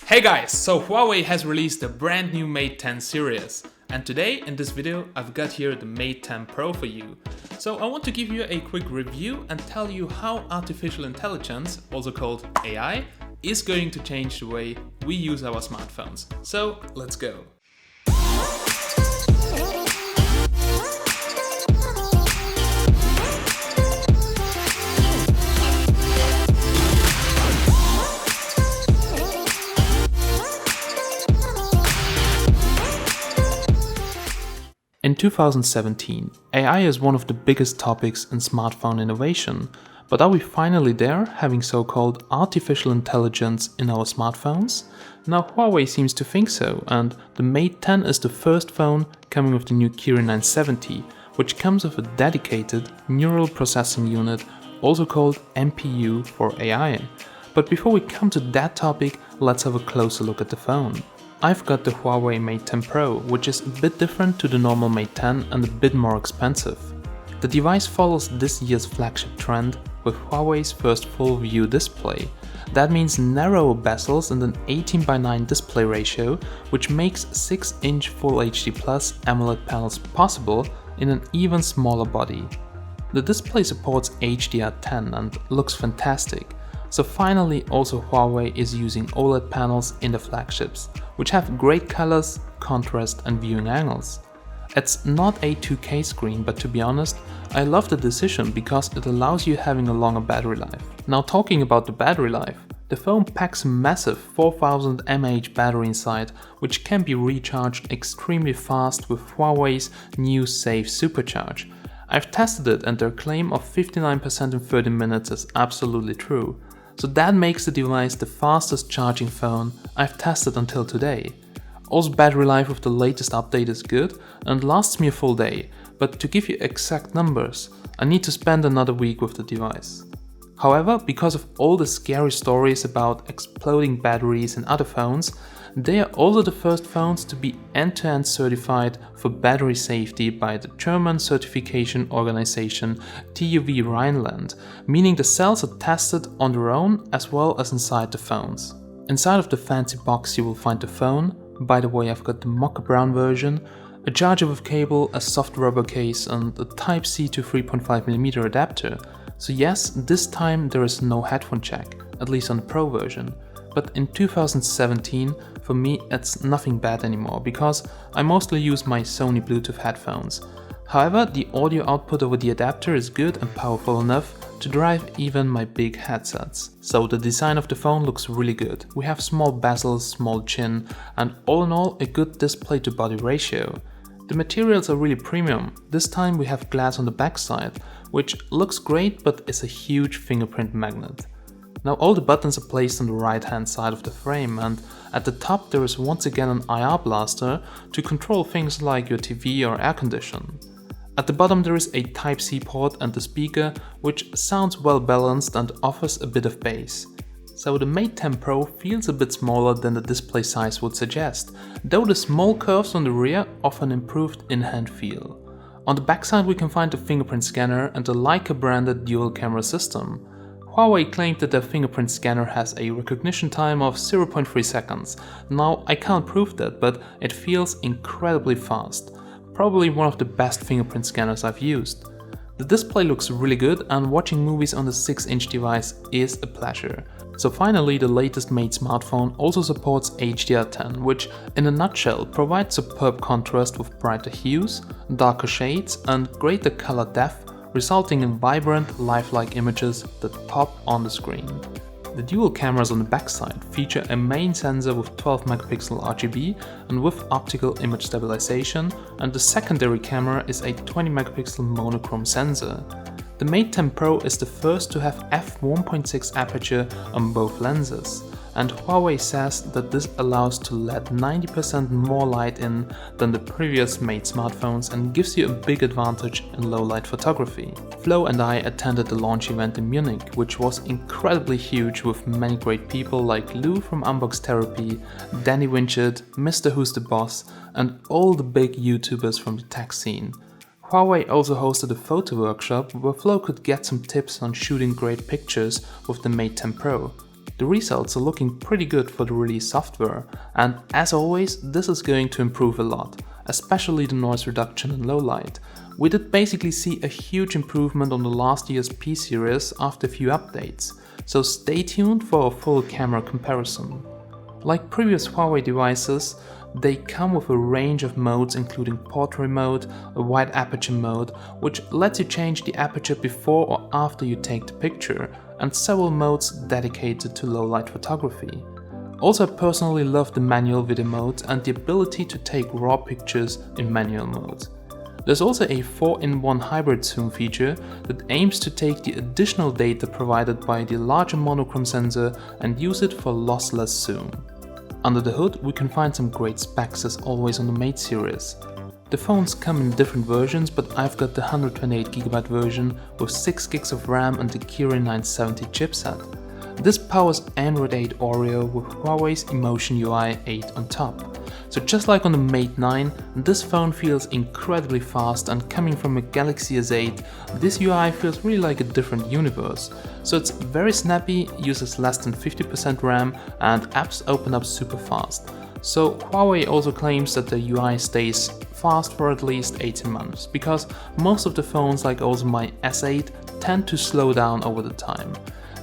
Hey guys, so Huawei has released a brand new Mate 10 series. And today in this video I've got here the Mate 10 Pro for you. So I want to give you a quick review and tell you how artificial intelligence, also called AI, is going to change the way we use our smartphones. So let's go. In 2017, AI is one of the biggest topics in smartphone innovation, but are we finally there, having so-called artificial intelligence in our smartphones? Now Huawei seems to think so, and the Mate 10 is the first phone coming with the new Kirin 970, which comes with a dedicated neural processing unit, also called NPU for AI. But before we come to that topic, let's have a closer look at the phone. I've got the Huawei Mate 10 Pro, which is a bit different to the normal Mate 10 and a bit more expensive. The device follows this year's flagship trend with Huawei's first full view display. That means narrower bezels and an 18:9 display ratio, which makes 6-inch Full HD Plus AMOLED panels possible in an even smaller body. The display supports HDR10 and looks fantastic. So finally also Huawei is using OLED panels in the flagships, which have great colors, contrast and viewing angles. It's not a 2K screen, but to be honest, I love the decision because it allows you having a longer battery life. Now talking about the battery life, the phone packs a massive 4000 mAh battery inside, which can be recharged extremely fast with Huawei's new Safe Supercharge. I've tested it and their claim of 59% in 30 minutes is absolutely true. So that makes the device the fastest charging phone I've tested until today. Also battery life of the latest update is good and lasts me a full day, but to give you exact numbers, I need to spend another week with the device. However, because of all the scary stories about exploding batteries in other phones, they are also the first phones to be end-to-end certified for battery safety by the German certification organization TÜV Rheinland, meaning the cells are tested on their own as well as inside the phones. Inside of the fancy box you will find the phone. By the way, I've got the mocha brown version, a charger with cable, a soft rubber case and a Type-C to 3.5mm adapter. So yes, this time there is no headphone jack, at least on the Pro version. But in 2017, for me it's nothing bad anymore, because I mostly use my Sony Bluetooth headphones. However, the audio output over the adapter is good and powerful enough to drive even my big headsets. So the design of the phone looks really good. We have small bezels, small chin, and all in all a good display to body ratio. The materials are really premium. This time we have glass on the backside, which looks great but is a huge fingerprint magnet. Now all the buttons are placed on the right hand side of the frame, and at the top there is once again an IR blaster to control things like your TV or air condition. At the bottom there is a Type-C port and a speaker, which sounds well balanced and offers a bit of bass. So the Mate 10 Pro feels a bit smaller than the display size would suggest, though the small curves on the rear offer an improved in-hand feel. On the backside we can find the fingerprint scanner and the Leica branded dual camera system. Huawei claimed that their fingerprint scanner has a recognition time of 0.3 seconds. Now I can't prove that, but it feels incredibly fast. Probably one of the best fingerprint scanners I've used. The display looks really good and watching movies on the 6-inch device is a pleasure. So finally, the latest Mate smartphone also supports HDR10, which in a nutshell provides superb contrast with brighter hues, darker shades and greater color depth, resulting in vibrant, lifelike images that pop on the screen. The dual cameras on the backside feature a main sensor with 12MP RGB and with optical image stabilization, and the secondary camera is a 20MP monochrome sensor. The Mate 10 Pro is the first to have f1.6 aperture on both lenses, and Huawei says that this allows to let 90% more light in than the previous Mate smartphones and gives you a big advantage in low light photography. Flo and I attended the launch event in Munich, which was incredibly huge with many great people like Lou from Unbox Therapy, Danny Winchett, Mr. Who's the Boss and all the big YouTubers from the tech scene. Huawei also hosted a photo workshop where Flo could get some tips on shooting great pictures with the Mate 10 Pro. The results are looking pretty good for the released software, and as always, this is going to improve a lot, especially the noise reduction in low light. We did basically see a huge improvement on the last year's P series after a few updates, so stay tuned for a full camera comparison. Like previous Huawei devices, they come with a range of modes including portrait mode, a wide aperture mode, which lets you change the aperture before or after you take the picture, and several modes dedicated to low light photography. Also, I personally love the manual video mode and the ability to take raw pictures in manual mode. There's also a 4-in-1 hybrid zoom feature that aims to take the additional data provided by the larger monochrome sensor and use it for lossless zoom. Under the hood, we can find some great specs as always on the Mate series. The phones come in different versions, but I've got the 128GB version with 6GB of RAM and the Kirin 970 chipset. This powers Android 8 Oreo with Huawei's Emotion UI 8 on top. So just like on the Mate 9, this phone feels incredibly fast, and coming from a Galaxy S8, this UI feels really like a different universe. So it's very snappy, uses less than 50% RAM, and apps open up super fast. So Huawei also claims that the UI stays fast for at least 18 months, because most of the phones, like also my S8, tend to slow down over the time.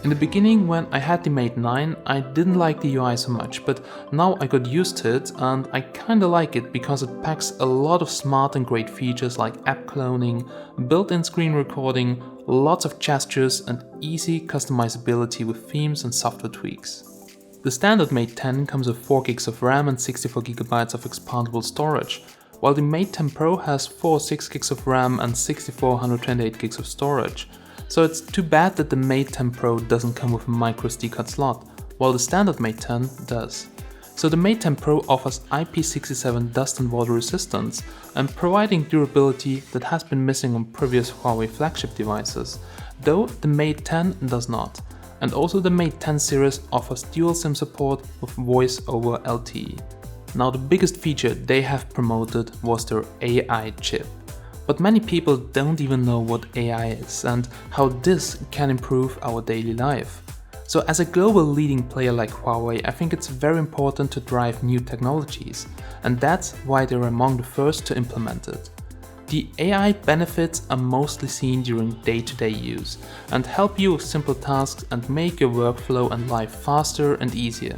In the beginning, when I had the Mate 9, I didn't like the UI so much, but now I got used to it and I kinda like it because it packs a lot of smart and great features like app cloning, built-in screen recording, lots of gestures and easy customizability with themes and software tweaks. The standard Mate 10 comes with 4GB of RAM and 64GB of expandable storage, while the Mate 10 Pro has 4 6GB of RAM and 64 128GB of storage. So it's too bad that the Mate 10 Pro doesn't come with a micro SD card slot, while the standard Mate 10 does. So the Mate 10 Pro offers IP67 dust and water resistance and providing durability that has been missing on previous Huawei flagship devices, though the Mate 10 does not. And also the Mate 10 series offers dual SIM support with voice over LTE. Now the biggest feature they have promoted was their AI chip. But many people don't even know what AI is and how this can improve our daily life. So as a global leading player like Huawei, I think it's very important to drive new technologies, and that's why they're among the first to implement it. The AI benefits are mostly seen during day-to-day use and help you with simple tasks and make your workflow and life faster and easier.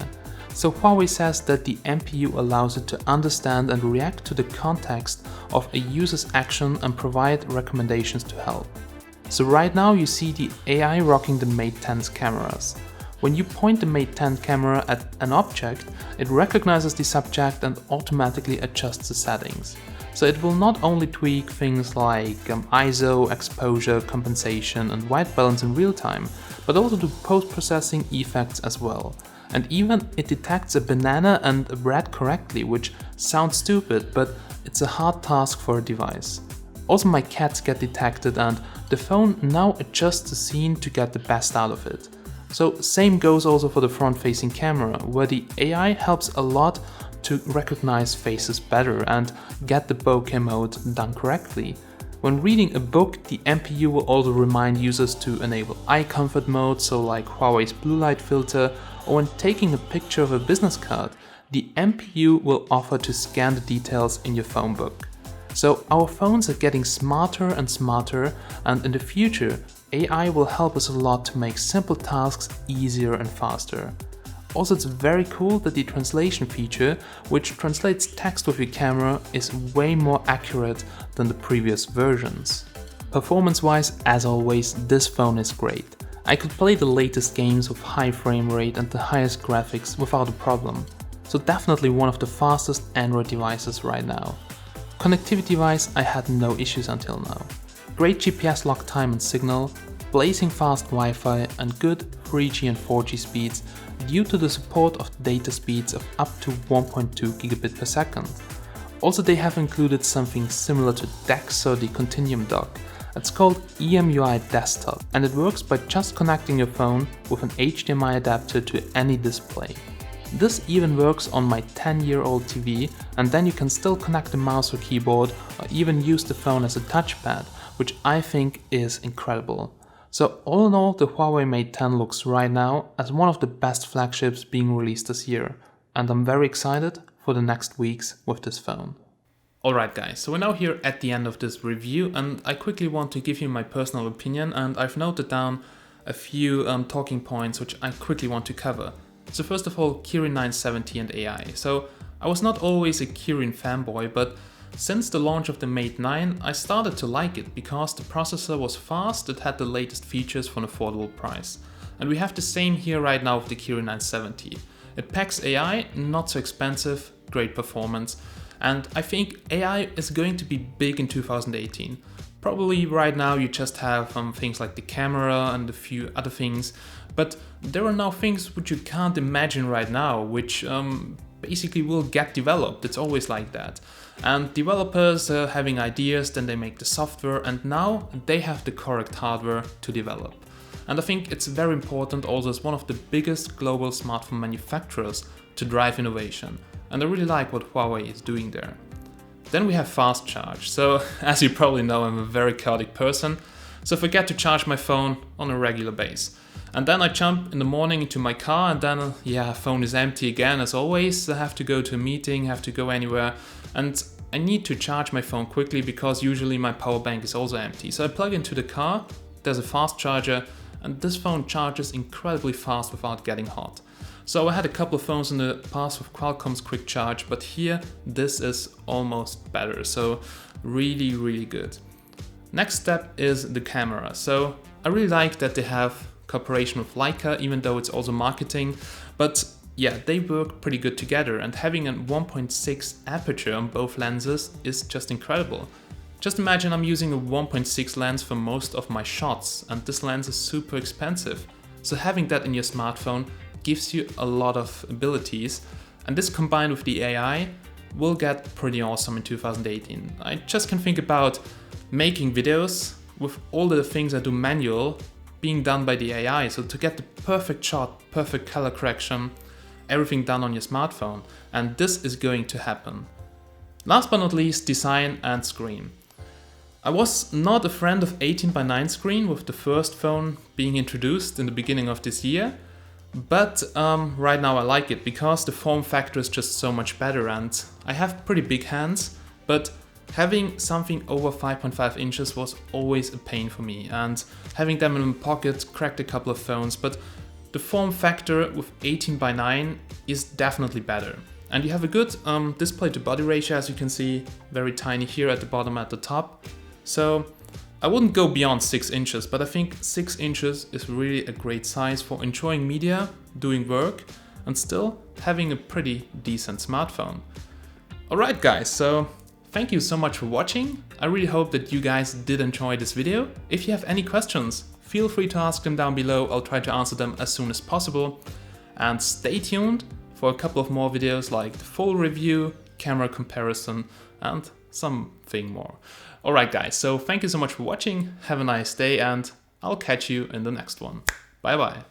So Huawei says that the NPU allows it to understand and react to the context of a user's action and provide recommendations to help. So right now you see the AI rocking the Mate 10's cameras. When you point the Mate 10 camera at an object, it recognizes the subject and automatically adjusts the settings. So it will not only tweak things like ISO, exposure, compensation and white balance in real time, but also do post-processing effects as well. And even it detects a banana and a bread correctly, which sounds stupid, but it's a hard task for a device. Also my cats get detected and the phone now adjusts the scene to get the best out of it. So same goes also for the front-facing camera, where the AI helps a lot to recognize faces better and get the bokeh mode done correctly. When reading a book, the NPU will also remind users to enable eye comfort mode, so like Huawei's blue light filter, or when taking a picture of a business card, the NPU will offer to scan the details in your phone book. So our phones are getting smarter and smarter, and in the future, AI will help us a lot to make simple tasks easier and faster. Also, it's very cool that the translation feature, which translates text with your camera, is way more accurate than the previous versions. Performance-wise, as always, this phone is great. I could play the latest games with high frame rate and the highest graphics without a problem. So definitely one of the fastest Android devices right now. Connectivity-wise, I had no issues until now. Great GPS lock time and signal, blazing fast Wi-Fi and good 3G and 4G speeds due to the support of data speeds of up to 1.2 gigabit per second. Also, they have included something similar to DeX or the Continuum dock. It's called EMUI Desktop, and it works by just connecting your phone with an HDMI adapter to any display. This even works on my 10-year-old TV, and then you can still connect the mouse or keyboard or even use the phone as a touchpad, which I think is incredible. So all in all, the Huawei Mate 10 looks right now as one of the best flagships being released this year, and I'm very excited for the next weeks with this phone. Alright guys, so we're now here at the end of this review, and I quickly want to give you my personal opinion, and I've noted down a few talking points which I quickly want to cover. So first of all, Kirin 970 and AI. So I was not always a Kirin fanboy, but since the launch of the Mate 9, I started to like it because the processor was fast, it had the latest features for an affordable price. And we have the same here right now with the Kirin 970. It packs AI, not so expensive, great performance, and I think AI is going to be big in 2018. Probably right now you just have things like the camera and a few other things, but there are now things which you can't imagine right now, which basically will get developed. It's always like that. And developers are having ideas, then they make the software, and now they have the correct hardware to develop. And I think it's very important also as one of the biggest global smartphone manufacturers to drive innovation. And I really like what Huawei is doing there. Then we have fast charge. So as you probably know, I'm a very chaotic person, so I forget to charge my phone on a regular basis. And then I jump in the morning into my car and then, phone is empty again as always. I have to go to a meeting, have to go anywhere, and I need to charge my phone quickly because usually my power bank is also empty. So I plug into the car, there's a fast charger, and this phone charges incredibly fast without getting hot. So I had a couple of phones in the past with Qualcomm's quick charge, but here this is almost better, so really good. Next step is the camera. So I really like that they have cooperation with Leica, even though it's also marketing, but yeah, they work pretty good together, and having a 1.6 aperture on both lenses is just incredible. Just imagine I'm using a 1.6 lens for most of my shots, and this lens is super expensive. So having that in your smartphone gives you a lot of abilities, and this combined with the AI will get pretty awesome in 2018. I just can think about making videos with all the things I do manual being done by the AI, so to get the perfect shot, perfect color correction, everything done on your smartphone, and this is going to happen. Last but not least, design and screen. I was not a friend of 18:9 screen with the first phone being introduced in the beginning of this year, but right now I like it because the form factor is just so much better, and I have pretty big hands, but having something over 5.5 inches was always a pain for me, and having them in my pocket cracked a couple of phones, but the form factor with 18:9 is definitely better. And you have a good display to body ratio, as you can see, very tiny here at the bottom at the top. So I wouldn't go beyond 6 inches, but I think 6 inches is really a great size for enjoying media, doing work, and still having a pretty decent smartphone. Alright guys, so thank you so much for watching. I really hope that you guys did enjoy this video. If you have any questions, feel free to ask them down below. I'll try to answer them as soon as possible. And stay tuned for a couple of more videos like the full review, camera comparison, and something more. Alright guys, so thank you so much for watching, have a nice day, and I'll catch you in the next one. Bye bye.